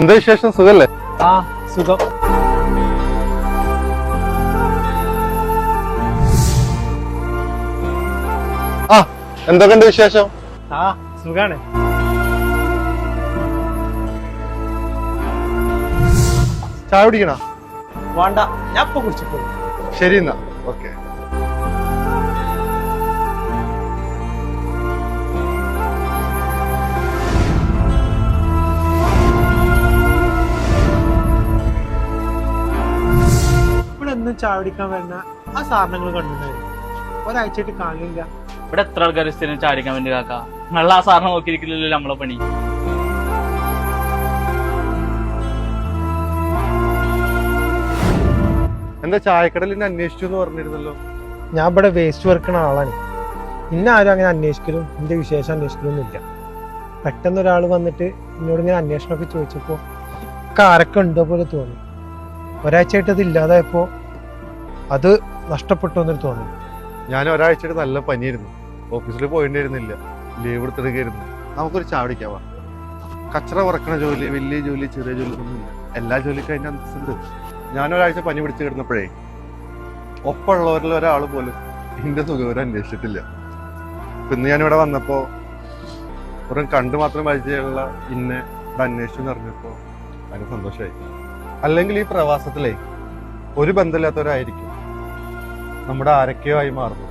എന്താ വിശേഷം? സുഖല്ലേ? ആ സുഖം. ആ എന്തൊക്കെയുണ്ട് വിശേഷം? ആ സുഖാണ്. ചായ കുടിക്കണ? വേണ്ട, ഞാൻ ഇപ്പൊ കുടിച്ചിട്ടു. ശരി എന്നാ, ഓക്കെ. ഇവിടെ ഒന്നും ചായ കുടിക്കാൻ വരുന്ന ആ സാധനങ്ങൾ കണ്ടിട്ടുണ്ടായിരുന്നു. ഒരാഴ്ചയായിട്ട് കാണില്ല. ഇവിടെ എത്ര ആൾക്കാർ സ്ഥിരം ചാടിക്കാൻ വേണ്ടി കാക്ക? നല്ല ആ സാറിനെ നോക്കിയിരിക്കില്ലല്ലോ നമ്മളെ പണി. എന്താ ചായക്കടലിനെ അന്വേഷിച്ചു എന്ന് പറഞ്ഞിരുന്നല്ലോ? ഞാൻ ഇവിടെ വേസ്റ്റ് വെറുക്കണ ആളാണ്. ഇന്ന ആരും അങ്ങനെ അന്വേഷിക്കലും എന്റെ വിശേഷം അന്വേഷിക്കലൊന്നും ഇല്ല. പെട്ടെന്ന് ഒരാൾ വന്നിട്ട് എന്നോട് ഇങ്ങനെ അന്വേഷണമൊക്കെ ചോദിച്ചപ്പോ ആരൊക്കെ ഉണ്ടോ പോലെ തോന്നി. ഒരാഴ്ചയായിട്ട് അത് ഇല്ലാതായപ്പോ അത് നഷ്ടപ്പെട്ടു എന്നൊരു തോന്നി. ഞാൻ ഒരാഴ്ചയായിട്ട് നല്ല പനിയായിരുന്നു, ഓഫീസിൽ പോയിട്ടിരുന്നില്ല, ലീവ് എടുത്തെടുക്കായിരുന്നു. നമുക്കൊരു ചായ കുടിക്കാവാ. കച്ചറ കുറക്കണ ജോലി, വലിയ ജോലി, ചെറിയ ജോലി ഒന്നുമില്ല. എല്ലാ ജോലിക്കും അതിന്റെ അന്തസ്സുണ്ട്. ഞാനൊരാഴ്ച പനി പിടിച്ച് കിടന്നപ്പോഴേ ഒപ്പമുള്ളവരിൽ ഒരാൾ പോലും എന്റെ സുഖവരെ അന്വേഷിച്ചിട്ടില്ല. ഇന്ന് ഞാനിവിടെ വന്നപ്പോ ഒരു കണ്ടു മാത്രം പരിചയമുള്ള ഇന്നെ ഇവിടെ അന്വേഷിച്ചു എന്ന് പറഞ്ഞപ്പോ അതിന് സന്തോഷമായി. അല്ലെങ്കിൽ ഈ പ്രവാസത്തിലേ ഒരു ബന്ധമില്ലാത്തവരായിരിക്കും നമ്മുടെ ആരൊക്കെയോ ആയി മാറുന്നു.